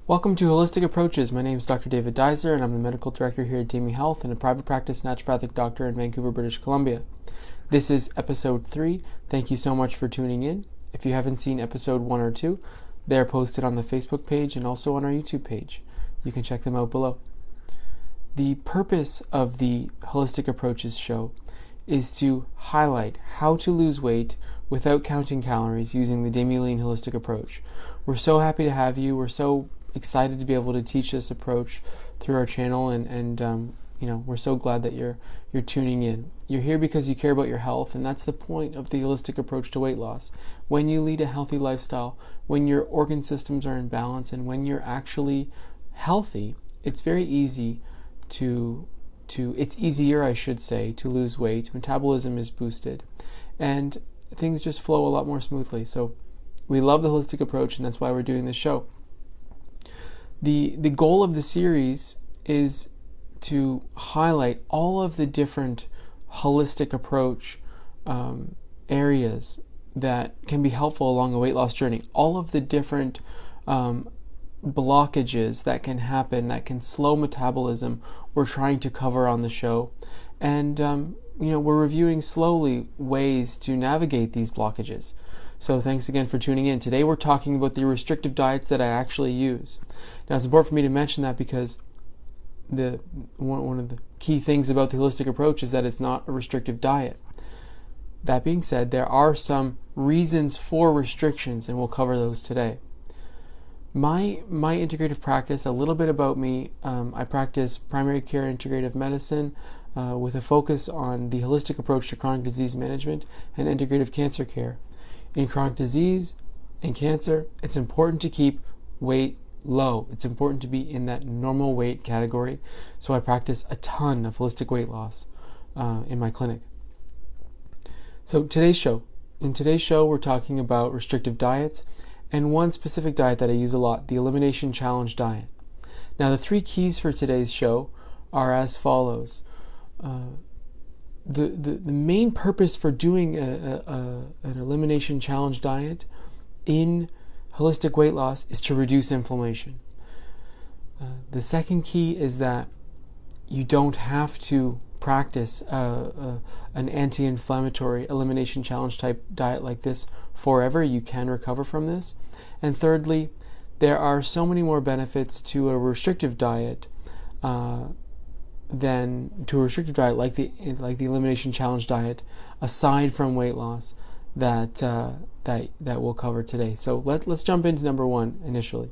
Welcome to Holistic Approaches. My name is Dr. David Duizer, and I'm the Medical Director here at Demi Health and a private practice naturopathic doctor in Vancouver, British Columbia. This is episode 3. Thank you so much for tuning in. If you haven't seen episode 1 or 2, they're posted on the Facebook page and also on our YouTube page. You can check them out below. The purpose of the Holistic Approaches show is to highlight how to lose weight without counting calories using the Demi Lean Holistic Approach. We're so happy to have you. We're so excited to be able to teach this approach through our channel, and we're so glad that you're tuning in. You're here because you care about your health, and that's the point of the holistic approach to weight loss. When you lead a healthy lifestyle, when your organ systems are in balance, and when you're actually healthy, it's very easy it's easier, I should say, to lose weight. Metabolism is boosted, and things just flow a lot more smoothly. So we love the holistic approach, and that's why we're doing this show. The goal of the series is to highlight all of the different holistic approach areas that can be helpful along a weight loss journey. All of the different blockages that can happen, that can slow metabolism, we're trying to cover on the show. And we're reviewing slowly ways to navigate these blockages. So thanks again for tuning in. Today we're talking about the restrictive diets that I actually use. Now it's important for me to mention that because one of the key things about the holistic approach is that it's not a restrictive diet. That being said, there are some reasons for restrictions, and we'll cover those today. My integrative practice, a little bit about me, I practice primary care integrative medicine with a focus on the holistic approach to chronic disease management and integrative cancer care. In chronic disease and cancer, it's important to keep weight low. It's important to be in that normal weight category. So I practice a ton of holistic weight loss in my clinic. So in today's show, we're talking about restrictive diets and one specific diet that I use a lot, the Elimination Challenge diet. Now the 3 keys for today's show are as follows. The main purpose for doing an elimination challenge diet in holistic weight loss is to reduce inflammation. The second key is that you don't have to practice an anti-inflammatory elimination challenge type diet like this forever. You can recover from this. And thirdly, there are so many more benefits to a restrictive diet than to a restrictive diet like the elimination challenge diet, aside from weight loss, that we'll cover today. So let's jump into number 1 initially.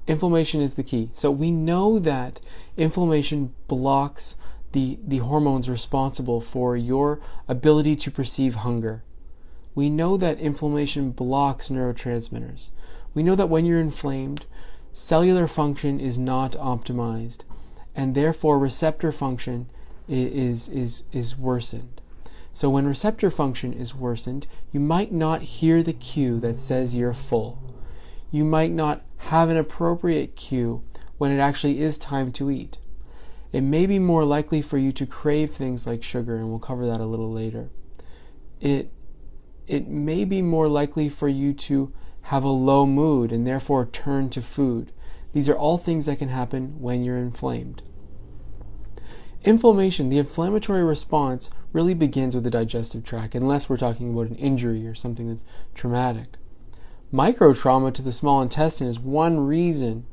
Inflammation is the key. So we know that inflammation blocks the hormones responsible for your ability to perceive hunger. We know that inflammation blocks neurotransmitters. We know that when you're inflamed, cellular function is not optimized, and therefore receptor function is worsened. So when receptor function is worsened, you might not hear the cue that says you're full. You might not have an appropriate cue when it actually is time to eat. It may be more likely for you to crave things like sugar, and we'll cover that a little later. It may be more likely for you to have a low mood and therefore turn to food. These are all things that can happen when you're inflamed. Inflammation, the inflammatory response, really begins with the digestive tract, unless we're talking about an injury or something that's traumatic. Microtrauma to the small intestine is one reason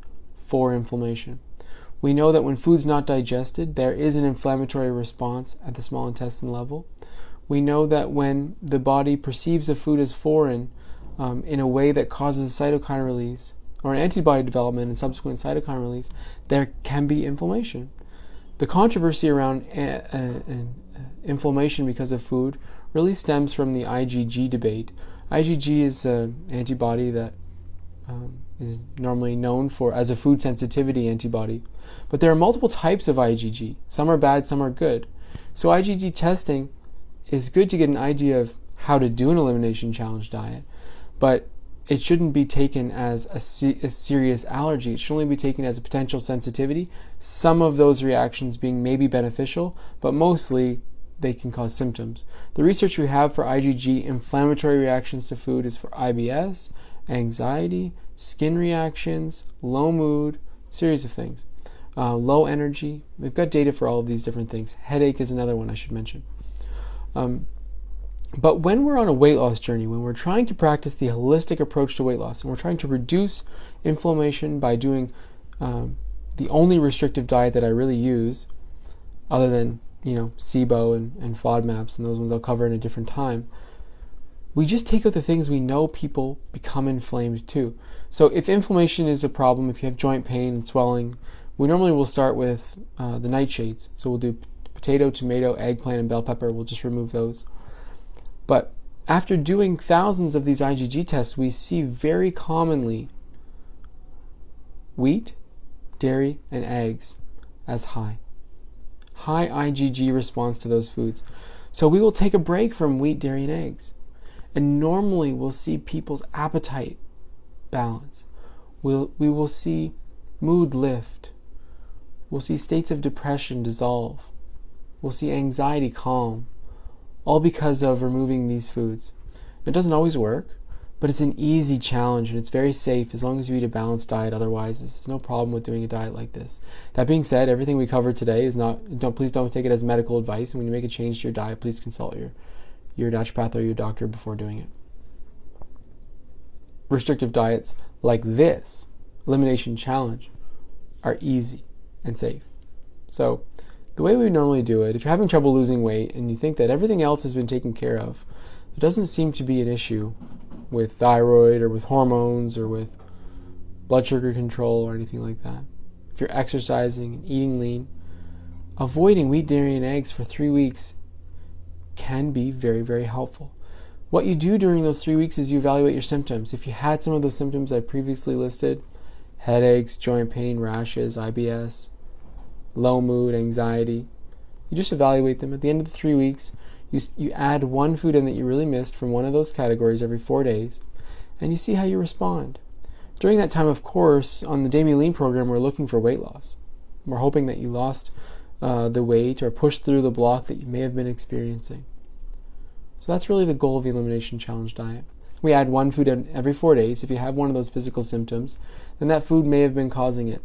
for inflammation. We know that when food's not digested, there is an inflammatory response at the small intestine level. We know that when the body perceives a food as foreign in a way that causes cytokine release or an antibody development and subsequent cytokine release, there can be inflammation. The controversy around inflammation because of food really stems from the IgG debate. IgG is an antibody that is normally known as a food sensitivity antibody. But there are multiple types of IgG. Some are bad, some are good. So IgG testing is good to get an idea of how to do an elimination challenge diet, but it shouldn't be taken as a serious allergy. It should only be taken as a potential sensitivity, some of those reactions being maybe beneficial, but mostly they can cause symptoms. The research we have for IgG inflammatory reactions to food is for IBS, anxiety, skin reactions, low mood, series of things. Low energy. We've got data for all of these different things. Headache is another one I should mention. But when we're on a weight loss journey, when we're trying to practice the holistic approach to weight loss, and we're trying to reduce inflammation by doing the only restrictive diet that I really use, other than SIBO and FODMAPs, and those ones I'll cover in a different time, we just take out the things we know people become inflamed to. So if inflammation is a problem, if you have joint pain and swelling, we normally will start with the nightshades. So we'll do potato, tomato, eggplant, and bell pepper. We'll just remove those. But after doing thousands of these IgG tests, we see very commonly wheat, dairy, and eggs as high. High IgG response to those foods. So we will take a break from wheat, dairy, and eggs. And normally we'll see people's appetite balance. We will see mood lift. We'll see states of depression dissolve. We'll see anxiety calm. All because of removing these foods. It doesn't always work, but it's an easy challenge and it's very safe as long as you eat a balanced diet. Otherwise, there's no problem with doing a diet like this. That being said, everything we covered today is please don't take it as medical advice. And when you make a change to your diet, please consult your naturopath or your doctor before doing it. Restrictive diets like this, Elimination Challenge, are easy and safe. So the way we normally do it, if you're having trouble losing weight and you think that everything else has been taken care of, it doesn't seem to be an issue with thyroid or with hormones or with blood sugar control or anything like that. If you're exercising and eating lean, avoiding wheat, dairy, and eggs for 3 weeks can be very, very helpful. What you do during those 3 weeks is you evaluate your symptoms. If you had some of those symptoms I previously listed, headaches, joint pain, rashes, IBS, low mood, anxiety, you just evaluate them. At the end of the 3 weeks, you add one food in that you really missed from one of those categories every 4 days, and you see how you respond. During that time, of course, on the Day Me Lean program, we're looking for weight loss. We're hoping that you lost the weight or pushed through the block that you may have been experiencing. So that's really the goal of the Elimination Challenge diet. We add one food in every 4 days. If you have one of those physical symptoms, then that food may have been causing it.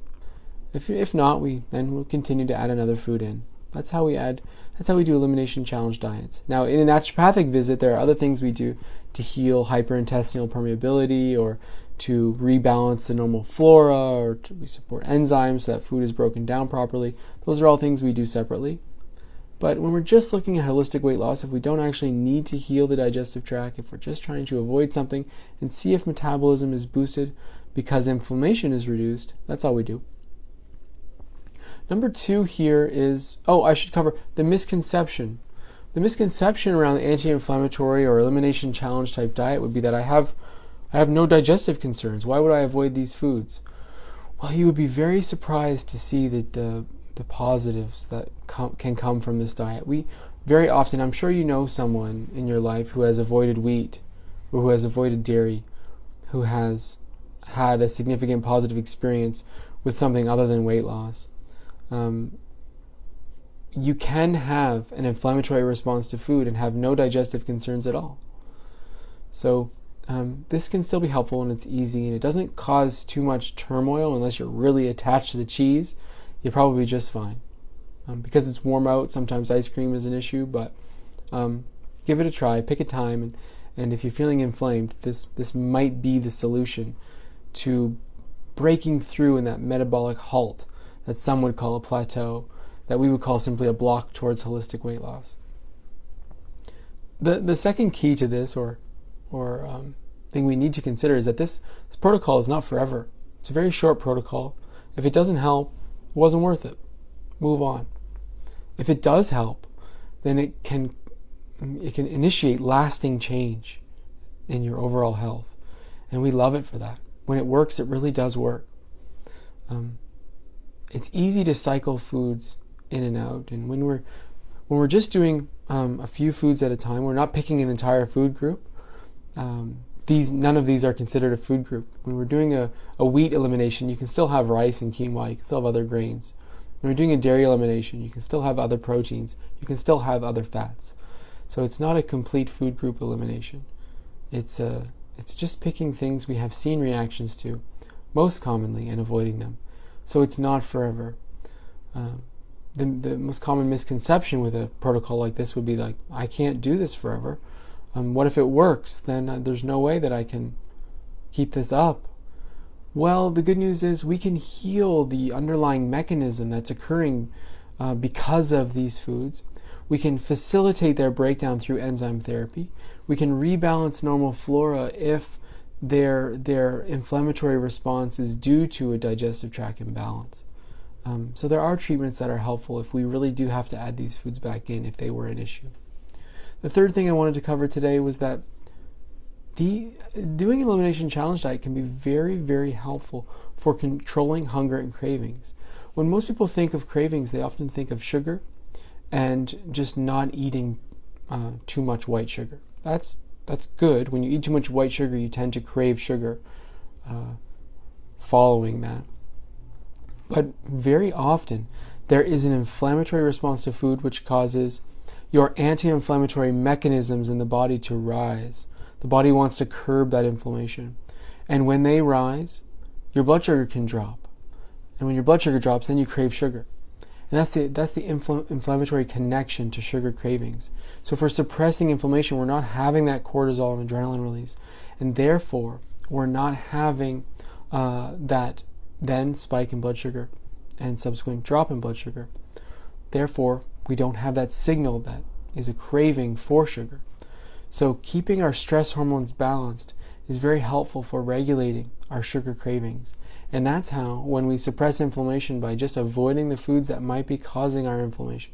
If not, we'll continue to add another food in. That's how we do Elimination Challenge diets. Now, in a naturopathic visit, there are other things we do to heal hyperintestinal permeability or to rebalance the normal flora, or we support enzymes so that food is broken down properly. Those are all things we do separately. But when we're just looking at holistic weight loss, if we don't actually need to heal the digestive tract, if we're just trying to avoid something and see if metabolism is boosted because inflammation is reduced, that's all we do. Number 2 here is, I should cover the misconception. The misconception around the anti-inflammatory or Elimination Challenge type diet would be that I have no digestive concerns. Why would I avoid these foods? Well, you would be very surprised to see that the positives that can come from this diet. We very often, I'm sure you know someone in your life who has avoided wheat or who has avoided dairy, who has had a significant positive experience with something other than weight loss. You can have an inflammatory response to food and have no digestive concerns at all. So this can still be helpful and it's easy and it doesn't cause too much turmoil unless you're really attached to the cheese. You're probably just fine. Because it's warm out, sometimes ice cream is an issue, but give it a try, pick a time, and if you're feeling inflamed, this might be the solution to breaking through in that metabolic halt that some would call a plateau, that we would call simply a block towards holistic weight loss. The second key to this, or thing we need to consider, is that this protocol is not forever. It's a very short protocol. If it doesn't help, it wasn't worth it. Move on. If it does help, then it can initiate lasting change in your overall health, and we love it for that. When it works, it really does work. It's easy to cycle foods in and out, and when we're just doing a few foods at a time, we're not picking an entire food group. None of these are considered a food group. When we're doing a wheat elimination, you can still have rice and quinoa, you can still have other grains. When we're doing a dairy elimination, you can still have other proteins, you can still have other fats. So it's not a complete food group elimination. It's It's just picking things we have seen reactions to most commonly and avoiding them. So it's not forever. The most common misconception with a protocol like this would be like, I can't do this forever. What if it works? Then there's no way that I can keep this up. Well, the good news is we can heal the underlying mechanism that's occurring because of these foods. We can facilitate their breakdown through enzyme therapy. We can rebalance normal flora if their inflammatory response is due to a digestive tract imbalance. So there are treatments that are helpful if we really do have to add these foods back in if they were an issue. The third thing I wanted to cover today was that doing an elimination challenge diet can be very, very helpful for controlling hunger and cravings. When most people think of cravings, they often think of sugar and just not eating too much white sugar. That's good. When you eat too much white sugar, you tend to crave sugar following that. But very often, there is an inflammatory response to food which causes your anti-inflammatory mechanisms in the body to rise. The body wants to curb that inflammation. And when they rise, your blood sugar can drop. And when your blood sugar drops, then you crave sugar. And that's the inflammatory connection to sugar cravings. So if we're suppressing inflammation, we're not having that cortisol and adrenaline release. And therefore, we're not having that then spike in blood sugar and subsequent drop in blood sugar. Therefore, we don't have that signal that is a craving for sugar. So keeping our stress hormones balanced is very helpful for regulating our sugar cravings. And that's how, when we suppress inflammation by just avoiding the foods that might be causing our inflammation,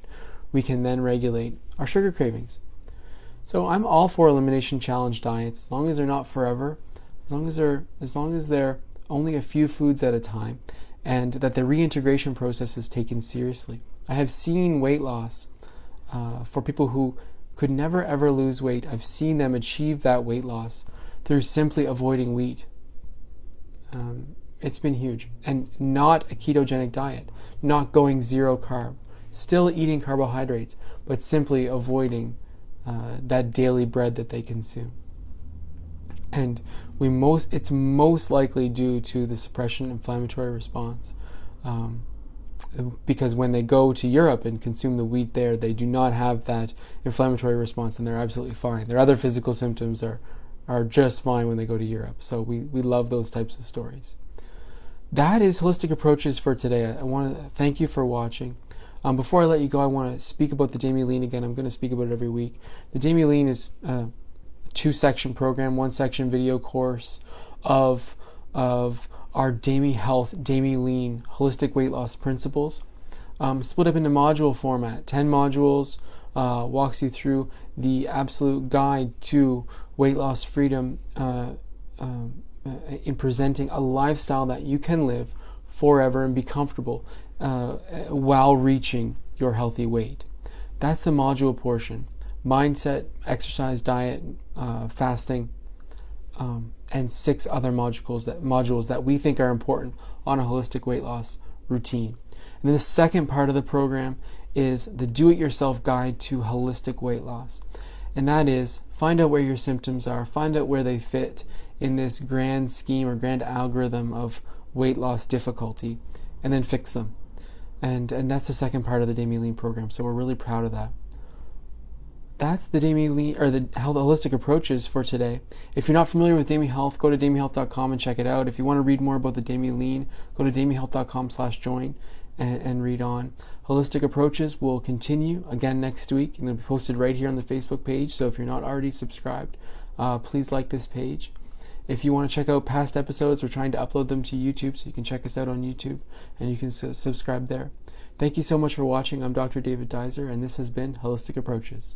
we can then regulate our sugar cravings. So I'm all for elimination challenge diets, as long as they're not forever, as long as they're only a few foods at a time, and that the reintegration process is taken seriously. I have seen weight loss for people who could never ever lose weight. I've seen them achieve that weight loss through simply avoiding wheat. It's been huge. And not a ketogenic diet, not going zero carb, still eating carbohydrates, but simply avoiding that daily bread that they consume. And it's most likely due to the suppression inflammatory response. Because when they go to Europe and consume the wheat there, they do not have that inflammatory response, and they're absolutely fine. Their other physical symptoms are just fine when they go to Europe. So we love those types of stories. That is Holistic Approaches for today. I want to thank you for watching. Before I let you go, I want to speak about the Damien Lean again. I'm going to speak about it every week. The Damien Lean is a 2-section program, 1-section video course of our Damien Health, Damien Lean holistic weight loss principles, split up into module format. 10 modules, walks you through the absolute guide to weight loss freedom in presenting a lifestyle that you can live forever and be comfortable while reaching your healthy weight. That's the module portion. Mindset, exercise, diet, fasting, and 6 other modules that we think are important on a holistic weight loss routine. And then the second part of the program is the do-it-yourself guide to holistic weight loss. And that is, find out where your symptoms are, find out where they fit in this grand scheme or grand algorithm of weight loss difficulty, and then fix them. And that's the second part of the Damien Lean program, so we're really proud of that. That's the Damien Lean, or the holistic approaches for today. If you're not familiar with Damien Health, go to damienhealth.com and check it out. If you want to read more about the Damien Lean, go to damienhealth.com/join and read on. Holistic Approaches will continue again next week, and it'll be posted right here on the Facebook page. So if you're not already subscribed, please like this page. If you want to check out past episodes, we're trying to upload them to YouTube, so you can check us out on YouTube and you can subscribe there. Thank you so much for watching. I'm Dr. David Duizer, and this has been Holistic Approaches.